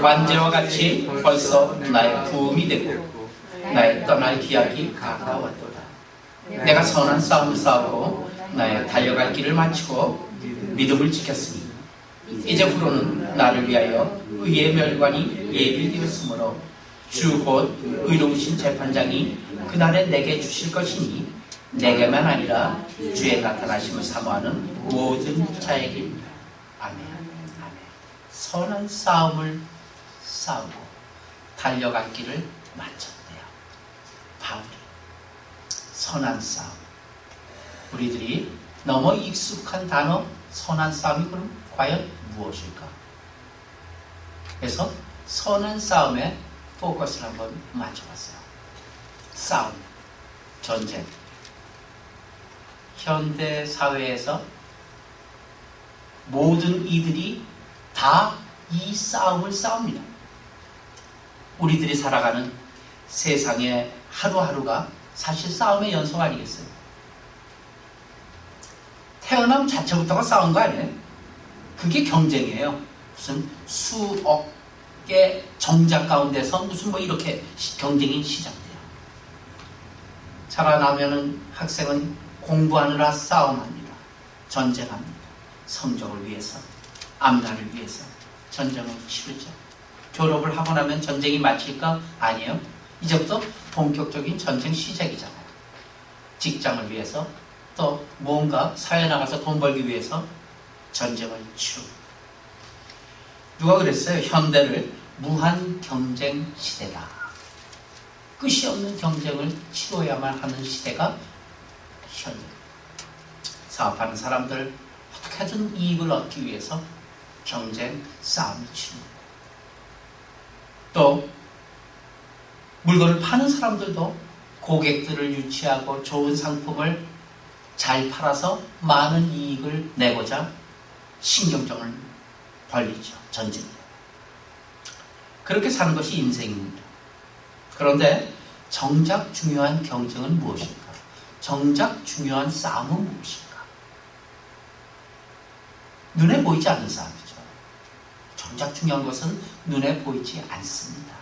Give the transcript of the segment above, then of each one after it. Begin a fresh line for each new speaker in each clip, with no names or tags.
관제와 같이 벌써 나의 부음이 되고 나의 떠날 기약이 가까웠도다. 내가 선한 싸움을 싸우고 나의 달려갈 길을 마치고 믿음을 지켰으니 이제부로는 나를 위하여 의의 멸관이 예비되었으므로 주 곧 의로우신 재판장이 그날에 내게 주실 것이니 내게만 아니라 주의 나타나심을 사모하는 모든 자에게입니다. 아멘. 아멘. 선한 싸움을 싸우고 달려갈 길을 마쳤대요. 바울이 선한 싸움. 우리들이 너무 익숙한 단어 선한 싸움이 그럼 과연 무엇일까? 그래서 선한 싸움에 포커스를 한번 맞춰봤어요. 싸움, 전쟁. 현대 사회에서 모든 이들이 다 이 싸움을 싸웁니다. 우리들이 살아가는 세상의 하루하루가 사실 싸움의 연속 아니겠어요? 태어남 자체부터가 싸운 거 아니에요? 그게 경쟁이에요. 무슨 수억 개 정작 가운데서 무슨 뭐 이렇게 경쟁이 시작돼요. 자라나면은 학생은 공부하느라 싸움합니다. 전쟁합니다. 성적을 위해서, 앞날을 위해서 전쟁을 치르죠. 졸업을 하고 나면 전쟁이 마칠까? 아니에요. 이제부터 본격적인 전쟁 시작이잖아요. 직장을 위해서 또 뭔가 사회에 나가서 돈 벌기 위해서 전쟁을 치르고. 누가 그랬어요? 현대를 무한 경쟁 시대다. 끝이 없는 경쟁을 치러야만 하는 시대가 현대. 사업하는 사람들 어떻게든 이익을 얻기 위해서 경쟁, 싸움을 치릅니다. 또 물건을 파는 사람들도 고객들을 유치하고 좋은 상품을 잘 팔아서 많은 이익을 내고자 신경전을 벌이죠. 전쟁이에요. 그렇게 사는 것이 인생입니다. 그런데 정작 중요한 경쟁은 무엇일까? 정작 중요한 싸움은 무엇일까? 눈에 보이지 않는 싸움이죠. 정작 중요한 것은 눈에 보이지 않습니다.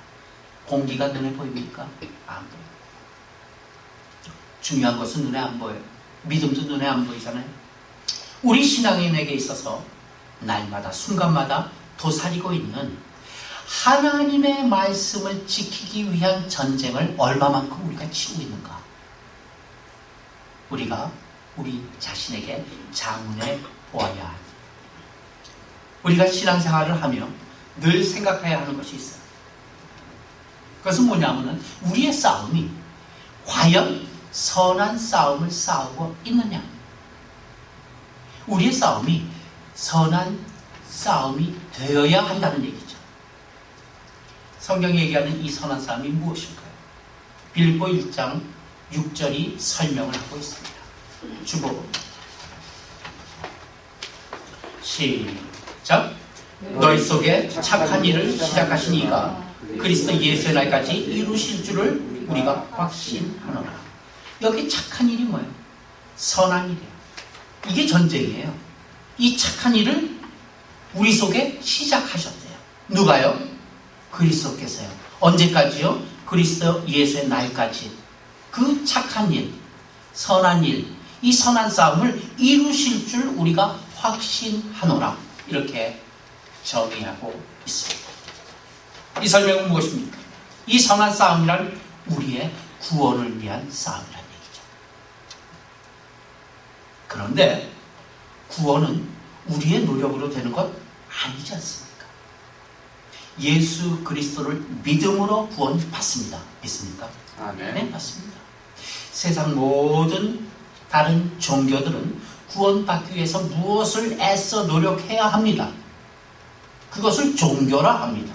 공기가 눈에 보입니까? 안 보여요. 중요한 것은 눈에 안 보여요. 믿음도 눈에 안 보이잖아요. 우리 신앙인에게 있어서 날마다 순간마다 도사리고 있는 하나님의 말씀을 지키기 위한 전쟁을 얼마만큼 우리가 치고 있는가? 우리가 우리 자신에게 자문해 보아야 합니다. 우리가 신앙생활을 하며 늘 생각해야 하는 것이 있어요. 그것은 뭐냐면은 우리의 싸움이 과연 선한 싸움을 싸우고 있느냐? 우리의 싸움이 선한 싸움이 되어야 한다는 얘기죠. 성경이 얘기하는 이 선한 싸움이 무엇일까요? 빌립보 1장 6절이 설명을 하고 있습니다. 주보고 시작. 너희 속에 착한 일을 시작하신 이가 그리스도 예수의 날까지 이루실 줄을 우리가 확신하노라. 여기 착한 일이 뭐예요? 선한 일이에요. 이게 전쟁이에요. 이 착한 일을 우리 속에 시작하셨대요. 누가요? 그리스도께서요. 언제까지요? 그리스도 예수의 날까지. 그 착한 일, 선한 일, 이 선한 싸움을 이루실 줄 우리가 확신하노라. 이렇게 정의하고 있습니다. 이 설명은 무엇입니까? 이 선한 싸움이란 우리의 구원을 위한 싸움이라는 얘기죠. 그런데 구원은 우리의 노력으로 되는 것 아니지 않습니까? 예수 그리스도를 믿음으로 구원받습니다. 믿습니까?
아멘.
네, 맞습니다. 세상 모든 다른 종교들은 구원받기 위해서 무엇을 애써 노력해야 합니다. 그것을 종교라 합니다.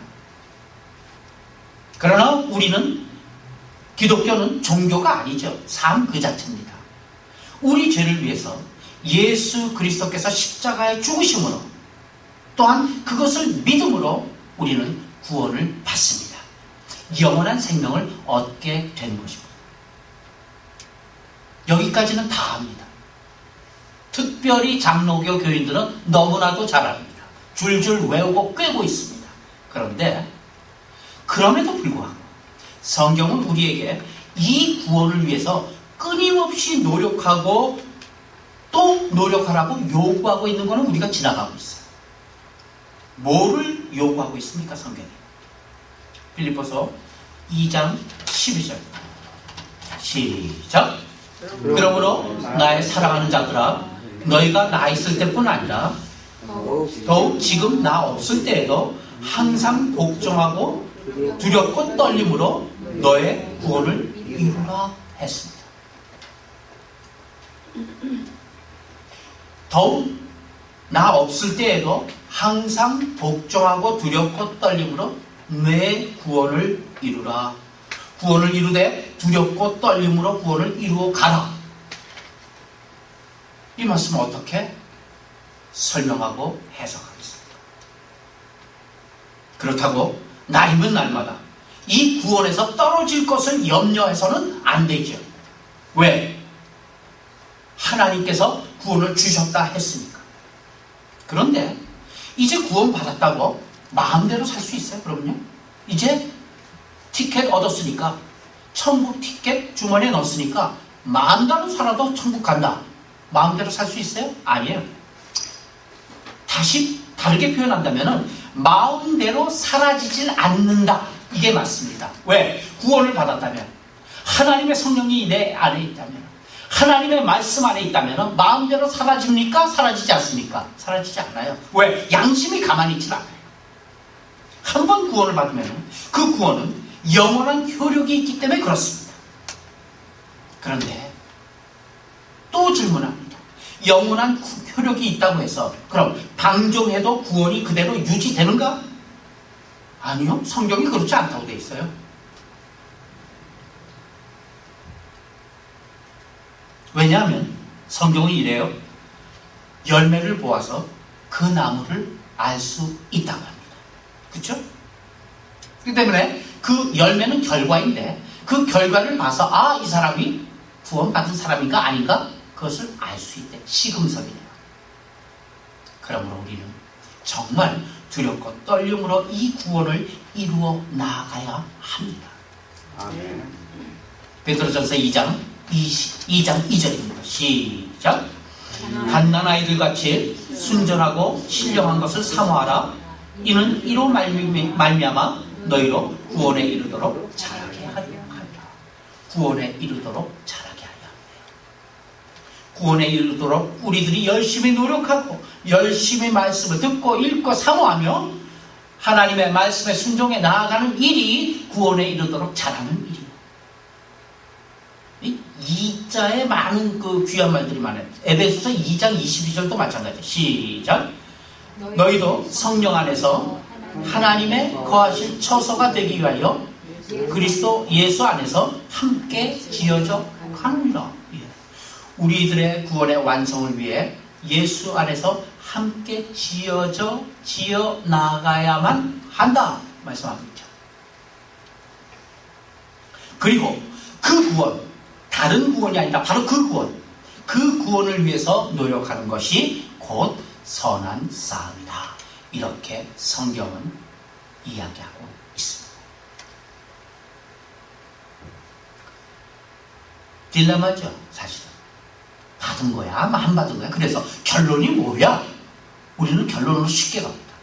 그러나 우리는, 기독교는 종교가 아니죠. 삶 그 자체입니다. 우리 죄를 위해서 예수 그리스도께서 십자가에 죽으심으로 또한 그것을 믿음으로 우리는 구원을 받습니다. 영원한 생명을 얻게 되는 것입니다. 여기까지는 다 합니다. 특별히 장로교 교인들은 너무나도 잘 압니다. 줄줄 외우고 꿰고 있습니다. 그런데 그럼에도 불구하고 성경은 우리에게 이 구원을 위해서 끊임없이 노력하고 또 노력하라고 요구하고 있는 것은 우리가 지나가고 있어요. 뭐를 요구하고 있습니까, 성경이? 빌립보서 2장 12절. 시작. 그러므로 나의 사랑하는 자들아, 너희가 나 있을 때뿐 아니라 더욱 지금 나 없을 때에도 항상 복종하고 두렵고 떨림으로 너의 구원을 이루라 했습니다. 더욱 나 없을 때에도 항상 복종하고 두렵고 떨림으로 내 구원을 이루라. 구원을 이루되 두렵고 떨림으로 구원을 이루어 가라. 이 말씀을 어떻게 설명하고 해석하겠습니까? 그렇다고 날이면 날마다 이 구원에서 떨어질 것을 염려해서는 안 되죠. 왜? 하나님께서 구원을 주셨다 했으니까. 그런데 이제 구원 받았다고 마음대로 살 수 있어요? 그럼요. 이제 티켓 얻었으니까, 천국 티켓 주머니에 넣었으니까 마음대로 살아도 천국 간다. 마음대로 살 수 있어요? 아니에요. 다시 다르게 표현한다면 마음대로 사라지질 않는다. 이게 맞습니다. 왜? 구원을 받았다면, 하나님의 성령이 내 안에 있다면, 하나님의 말씀 안에 있다면 마음대로 사라집니까? 사라지지 않습니까? 사라지지 않아요. 왜? 양심이 가만히 있지 않아요. 한 번 구원을 받으면 그 구원은 영원한 효력이 있기 때문에 그렇습니다. 그런데 또 질문합니다. 영원한 효력이 있다고 해서 그럼 방종해도 구원이 그대로 유지되는가? 아니요. 성경이 그렇지 않다고 되어 있어요. 왜냐하면 성경은 이래요. 열매를 보아서 그 나무를 알 수 있다고 합니다. 그렇죠? 그렇기 때문에 그 열매는 결과인데 그 결과를 봐서 아, 이 사람이 구원받은 사람인가 아닌가? 그것을 알 수 있대. 시금석이네요. 그러므로 우리는 정말 두렵고 떨림으로 이 구원을 이루어 나아가야 합니다.
아멘.
베드로전서 2장 2절입니다. 시작. 갓난 아이들 같이 순전하고 신령한 것을 사모하라. 이는 이로 말미암아 너희로 구원에 이르도록 자라게 하려 합니다. 구원에 이르도록 자라게 하려 합니다. 구원에 이르도록 우리들이 열심히 노력하고 열심히 말씀을 듣고 읽고 사모하며 하나님의 말씀에 순종해 나아가는 일이 구원에 이르도록 자라는 일이에요. 이 자에 많은 그 귀한 말들이 많아요. 에베소서 2장 22절도 마찬가지예요. 시작. 너희도 성령 안에서 하나님의 거하실 처소가 되기 위하여 그리스도 예수 안에서 함께 지어져 가느니라. 우리들의 구원의 완성을 위해 예수 안에서 함께 지어 나가야만 한다 말씀합니다. 그리고 그 구원, 다른 구원이 아니라 바로 그 구원을 위해서 노력하는 것이 곧 선한 싸움이다. 이렇게 성경은 이야기하고 있습니다. 딜레마죠, 사실은. 받은 거야, 안 받은 거야. 그래서 결론이 뭐야? 우리는 결론으로 쉽게 갑니다.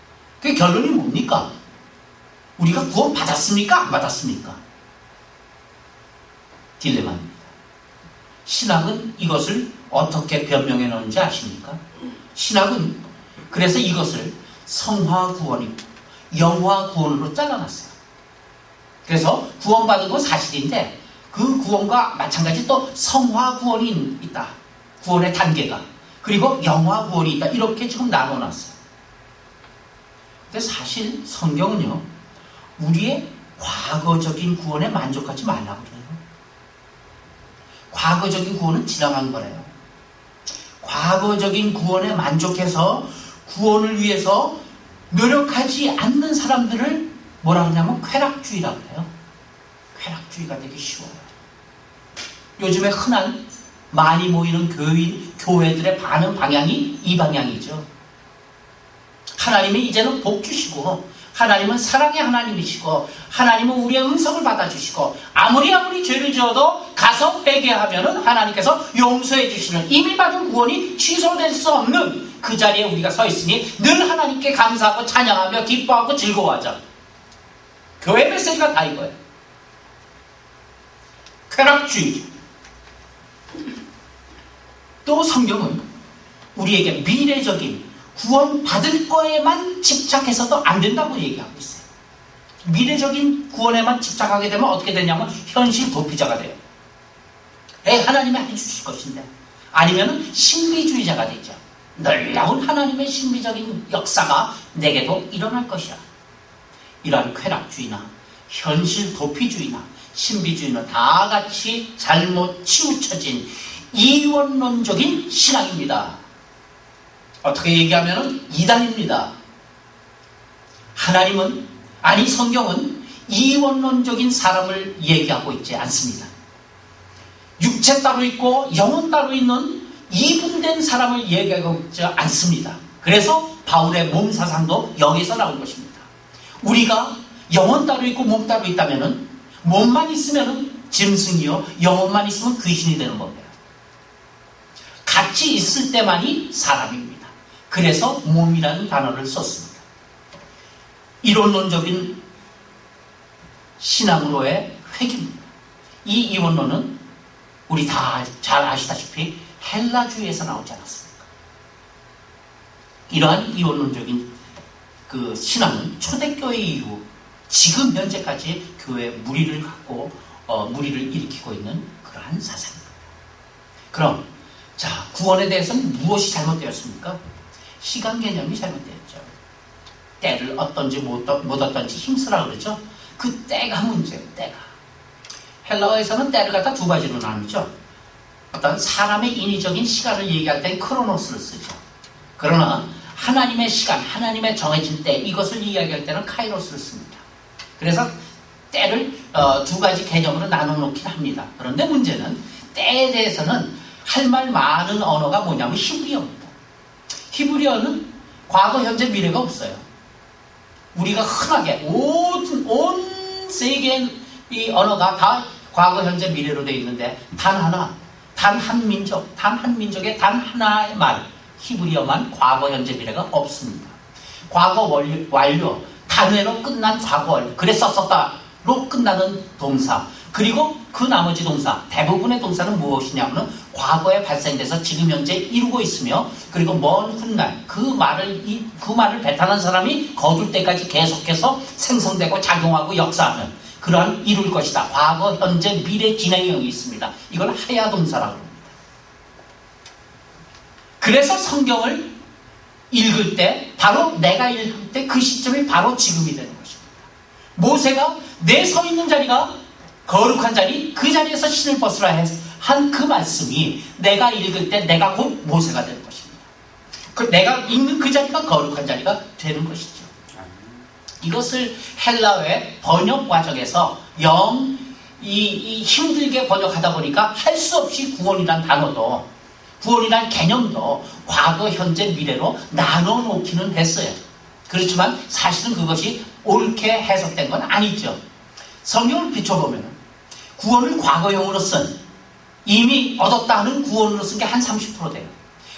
그 결론이 뭡니까? 우리가 구원 받았습니까? 안 받았습니까? 딜레마입니다. 신학은 이것을 어떻게 변명해 놓은지 아십니까? 신학은 그래서 이것을 성화 구원이고 영화 구원으로 잘라놨어요. 그래서 구원받은 건 사실인데 그 구원과 마찬가지 또 성화 구원이 있다. 구원의 단계가. 그리고 영화 구원이 있다. 이렇게 지금 나눠놨어요. 근데 사실 성경은요, 우리의 과거적인 구원에 만족하지 말라고 그래요. 과거적인 구원은 지나간 거래요. 과거적인 구원에 만족해서 구원을 위해서 노력하지 않는 사람들을 뭐라 하냐면 쾌락주의라고 해요. 쾌락주의가 되기 쉬워요. 요즘에 흔한 많이 모이는 교회들의 반응 방향이 이 방향이죠. 하나님이 이제는 복 주시고 하나님은 사랑의 하나님이시고 하나님은 우리의 음성을 받아주시고 아무리 죄를 지어도 가서 회개하면은 하나님께서 용서해 주시는 이미 받은 구원이 취소될 수 없는 그 자리에 우리가 서 있으니 늘 하나님께 감사하고 찬양하며 기뻐하고 즐거워하자. 교회 메시지가 다 이거예요. 쾌락주의. 또 성경은 우리에게 미래적인 구원 받을 거에만 집착해서도 안 된다고 얘기하고 있어요. 미래적인 구원에만 집착하게 되면 어떻게 되냐면 현실 도피자가 돼요. 하나님이 해주실 것인데, 아니면 신비주의자가 되죠. 놀라운 하나님의 신비적인 역사가 내게도 일어날 것이야. 이러한 쾌락주의나 현실 도피주의나 신비주의는 다 같이 잘못 치우쳐진 이원론적인 신앙입니다. 어떻게 얘기하면 이단입니다. 하나님은, 아니 성경은 이원론적인 사람을 얘기하고 있지 않습니다. 육체 따로 있고 영혼 따로 있는 이분된 사람을 얘기하고 있지 않습니다. 그래서 바울의 몸 사상도 여기서 나온 것입니다. 우리가 영혼 따로 있고 몸 따로 있다면 몸만 있으면 짐승이요 영혼만 있으면 귀신이 되는 겁니다. 같이 있을 때만이 사람입니다. 그래서 몸이라는 단어를 썼습니다. 이론론적인 신앙으로의 회귀입니다. 이 이원론은 우리 다 잘 아시다시피 헬라주의에서 나오지 않았습니까? 이러한 이원론적인 그 신앙은 초대교회 이후 지금 현재까지 교회에 무리를 갖고 무리를 일으키고 있는 그러한 사상입니다. 그럼 자, 구원에 대해서는 무엇이 잘못되었습니까? 시간 개념이 잘못되었죠. 때를 어떤지 못 어떤지 힘쓰라 그러죠. 그 때가 문제예요. 때가. 헬라어에서는 때를 갖다 두 가지로 나누죠. 어떤 사람의 인위적인 시간을 얘기할 땐 크로노스를 쓰죠. 그러나 하나님의 시간, 하나님의 정해진 때, 이것을 이야기할 때는 카이로스를 씁니다. 그래서 때를 두 가지 개념으로 나눠놓긴 합니다. 그런데 문제는 때에 대해서는 할 말 많은 언어가 뭐냐면 히브리어입니다. 히브리어는 과거, 현재, 미래가 없어요. 우리가 흔하게 온 세계의 이 언어가 다 과거, 현재, 미래로 되어 있는데 단 하나, 단 한 민족, 단 한 민족의 단 하나의 말, 히브리어만 과거, 현재, 미래가 없습니다. 과거 완료, 단회로 끝난 과거 완료, 그래 썼었다로 끝나는 동사, 그리고 그 나머지 동사, 대부분의 동사는 무엇이냐면 과거에 발생돼서 지금 현재 이루고 있으며, 그리고 먼 훗날 그 말을 배탄한 사람이 거둘 때까지 계속해서 생성되고 작용하고 역사하는 그러한 이룰 것이다. 과거, 현재, 미래 진행형이 있습니다. 이걸 하야 동사라고 합니다. 그래서 성경을 읽을 때, 바로 내가 읽을 때 그 시점이 바로 지금이 되는 것입니다. 모세가 내 서 있는 자리가 거룩한 자리, 그 자리에서 신을 벗으라 한 그 말씀이 내가 읽을 때 내가 곧 모세가 되는 것입니다. 내가 읽는 그 자리가 거룩한 자리가 되는 것이죠. 이것을 헬라어의 번역 과정에서 힘들게 번역하다 보니까 할 수 없이 구원이란 단어도, 구원이란 개념도 과거, 현재, 미래로 나눠 놓기는 했어요. 그렇지만 사실은 그것이 옳게 해석된 건 아니죠. 성경을 비춰보면 구원을 과거형으로 쓴, 이미 얻었다 하는 구원으로 쓴 게 한 30% 돼요.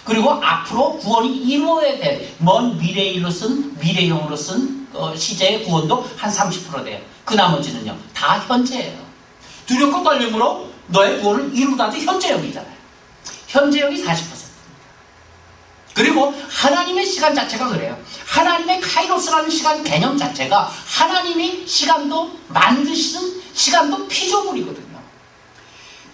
그리고 앞으로 구원이 이루어야 될 먼 미래일로 쓴, 미래형으로 쓴 시제의 구원도 한 30% 돼요. 그 나머지는요 다 현재예요. 두렵고 떨림으로 너의 구원을 이루다도 현재형이잖아요. 현재형이 40%입니다. 그리고 하나님의 시간 자체가 그래요. 하나님의 카이로스라는 시간 개념 자체가 하나님이 시간도 만드시는 시간도 피조물이거든요.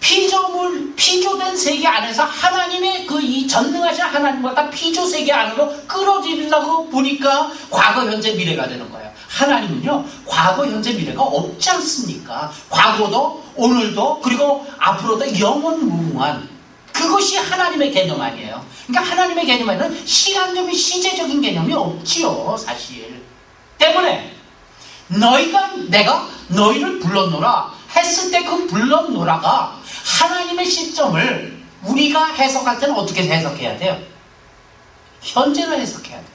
피조된 세계 안에서 하나님의 이 전능하신 하나님과 다 피조 세계 안으로 끌어들이려고 보니까 과거, 현재, 미래가 되는 거예요. 하나님은요, 과거, 현재, 미래가 없지 않습니까? 과거도, 오늘도, 그리고 앞으로도 영원무궁한 그것이 하나님의 개념 아니에요. 그러니까 하나님의 개념에는 시간적인 시제적인 개념이 없지요, 사실. 때문에 내가 너희를 불렀노라 했을 때 그 불렀노라가 하나님의 시점을 우리가 해석할 때는 어떻게 해석해야 돼요? 현재로 해석해야 돼요.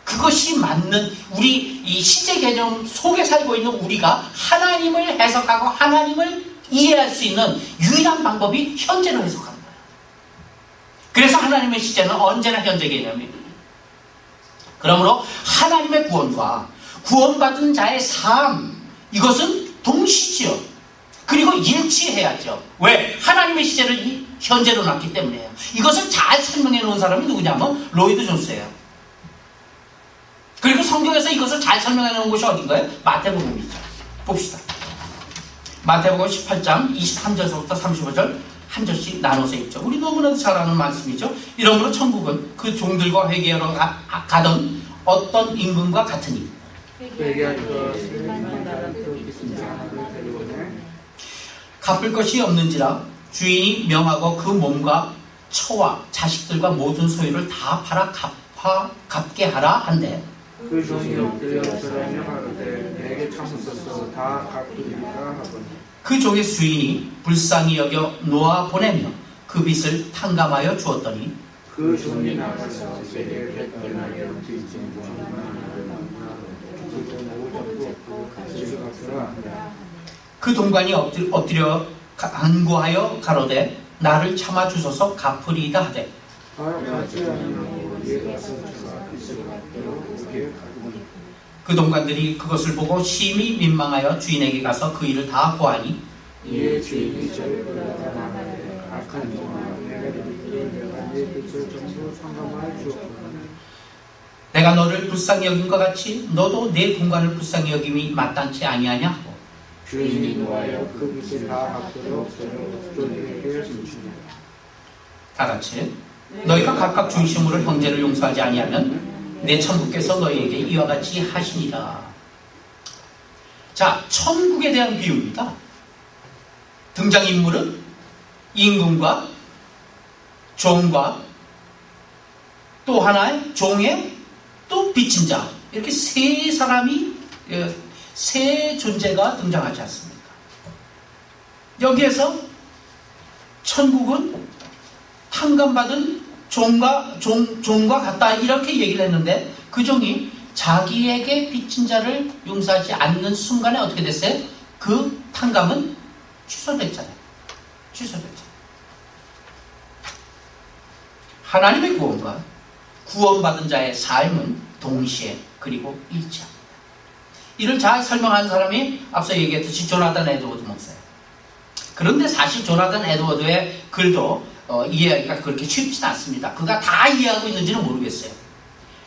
그것이 맞는 우리 이 시제 개념 속에 살고 있는 우리가 하나님을 해석하고 하나님을 이해할 수 있는 유일한 방법이 현재로 해석하는 거예요. 그래서 하나님의 시제는 언제나 현재 개념입니다. 그러므로 하나님의 구원과 구원받은 자의 삶, 이것은 동시지요. 그리고 일치해야죠. 왜? 하나님의 시제를 현재로 놨기 때문에요. 이것을 잘 설명해 놓은 사람이 누구냐면 로이드 존스예요. 그리고 성경에서 이것을 잘 설명해 놓은 곳이 어딘가요? 마태복음이죠. 봅시다. 마태복음 18장 23절부터 35절 한 절씩 나눠서 읽죠. 우리 너무나도 잘 아는 말씀이죠. 이러므로 천국은 그 종들과 회개하러 가던 어떤 임금과 같으니 갚을 것이 없는지라 주인이 명하고 그 몸과 처와 자식들과 모든 소유를 다 팔아 갚게 하라 한대.
그 종이 엎드려 절하며 가로되 내게 참으소서 다 갚으리라 하거늘.
그 종의 주인이 불쌍히 여겨 놓아 보내며 그 빚을 탕감하여 주었더니
그 종이 나가서 세계 백배나여 빚진
그 동관이 엎드려 간구하여 가로되 나를 참아 주소서 갚으리이다 하되 그 동관들이 그것을 보고 심히 민망하여 주인에게 가서 그 일을 다 고하니
이에 주인이 저를 불러다마되 악한 종아 내가 네 빚을 전부 상감하여 주었구나.
내가 너를 불쌍히 여긴 것 같이 너도 내 동관을 불쌍히 여김이 마땅치 아니하냐 하고
주인이 노하여 그 빚을 다 갚도록 저를 종에게 주시니라.
다 같이 너희가 각각 중심으로 형제를 용서하지 아니하면 내 천국께서 너희에게 이와 같이 하시니라. 자, 천국에 대한 비유입니다. 등장인물은 임금과 종과 또 하나의 종의 또 빚진 자, 이렇게 세 사람이, 세 존재가 등장하지 않습니까? 여기에서 천국은 탕감받은 종과 같다, 이렇게 얘기를 했는데 그 종이 자기에게 빚진 자를 용서하지 않는 순간에 어떻게 됐어요? 그 탕감은 취소됐잖아요. 취소됐잖아요. 하나님의 구원과 구원받은 자의 삶은 동시에 그리고 일치합니다. 이를 잘 설명하는 사람이 앞서 얘기했듯이 조나단 에드워드 목사예요. 그런데 사실 조나단 에드워드의 글도 이해하기가 그렇게 쉽지는 않습니다. 그가 다 이해하고 있는지는 모르겠어요.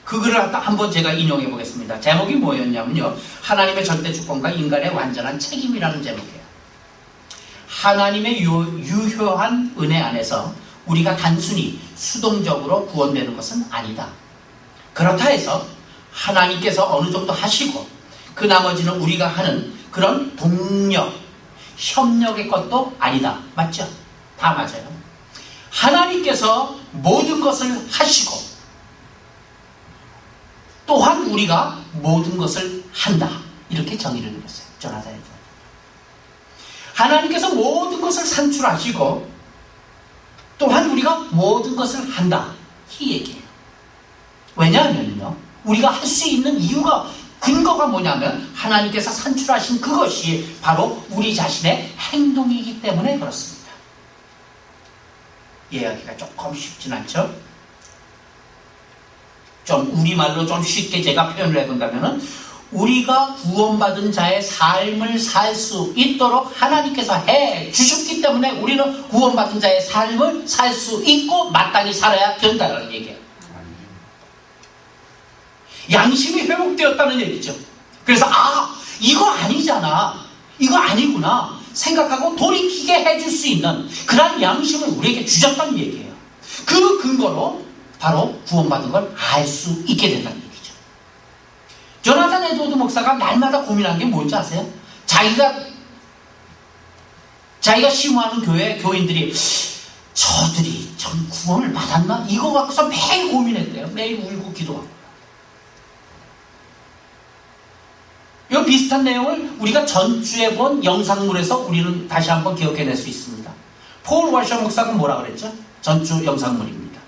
그 글을 한번 제가 인용해 보겠습니다. 제목이 뭐였냐면요, 하나님의 절대 주권과 인간의 완전한 책임이라는 제목이에요. 하나님의 유효한 은혜 안에서 우리가 단순히 수동적으로 구원되는 것은 아니다. 그렇다 해서 하나님께서 어느 정도 하시고 그 나머지는 우리가 하는 그런 동력, 협력의 것도 아니다. 맞죠? 다 맞아요. 하나님께서 모든 것을 하시고 또한 우리가 모든 것을 한다. 이렇게 정의를 내렸어요. 조나단 에드워드. 하나님께서 모든 것을 산출하시고 또한 우리가 모든 것을 한다. 이 얘기예요. 왜냐하면요, 우리가 할 수 있는 이유가, 근거가 뭐냐면 하나님께서 산출하신 그것이 바로 우리 자신의 행동이기 때문에 그렇습니다. 이해하기가 조금 쉽진 않죠? 좀 우리말로 좀 쉽게 제가 표현을 해본다면은 우리가 구원받은 자의 삶을 살 수 있도록 하나님께서 해 주셨기 때문에 우리는 구원받은 자의 삶을 살 수 있고 마땅히 살아야 된다는 얘기예요. 양심이 회복되었다는 얘기죠. 그래서 이거 아니잖아, 이거 아니구나 생각하고 돌이키게 해줄 수 있는 그런 양심을 우리에게 주셨다는 얘기예요. 그 근거로 바로 구원받은 걸 알 수 있게 된다는 얘기죠. 조나단 에드워드 목사가 날마다 고민한 게 뭔지 아세요? 자기가 심호하는 교인들이 저들이 참 구원을 받았나? 이거 갖고서 매일 고민했대요. 매일 울고 기도하고. 이 비슷한 내용을 우리가 전주에 본 영상물에서 우리는 다시 한번 기억해낼 수 있습니다. 폴 워셔 목사가 뭐라 그랬죠? 전주 영상물입니다.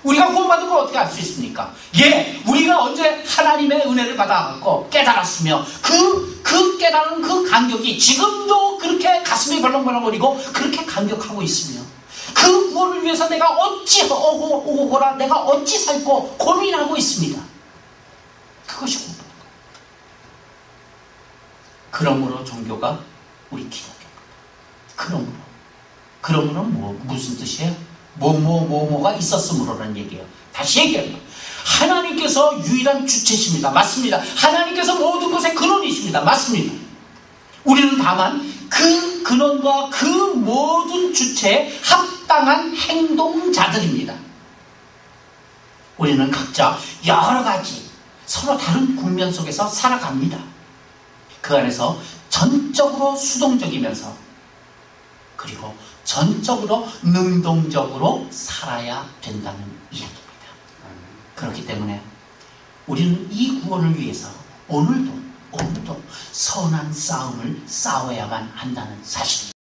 우리가 구원받은 걸 어떻게 알 수 있습니까? 예, 우리가 언제 하나님의 은혜를 받아갖고 깨달았으며 그 깨달은 그 감격이 지금도 그렇게 가슴이 벌렁벌렁거리고 그렇게 감격하고 있으며 그 구원을 위해서 내가 어찌 오고라 내가 어찌 살고 고민하고 있습니다. 그것이 구원입니다. 그러므로 종교가 우리 기독교입니다. 그러므로 무슨 뜻이에요? 뭐가 있었으므로라는 얘기예요. 다시 얘기합니다. 하나님께서 유일한 주체십니다. 맞습니다. 하나님께서 모든 것의 근원이십니다. 맞습니다. 우리는 다만 그 근원과 그 모든 주체에 합당한 행동자들입니다. 우리는 각자 여러 가지 서로 다른 국면 속에서 살아갑니다. 그 안에서 전적으로 수동적이면서 그리고 전적으로 능동적으로 살아야 된다는 이야기입니다. 그렇기 때문에 우리는 이 구원을 위해서 오늘도 선한 싸움을 싸워야만 한다는 사실입니다.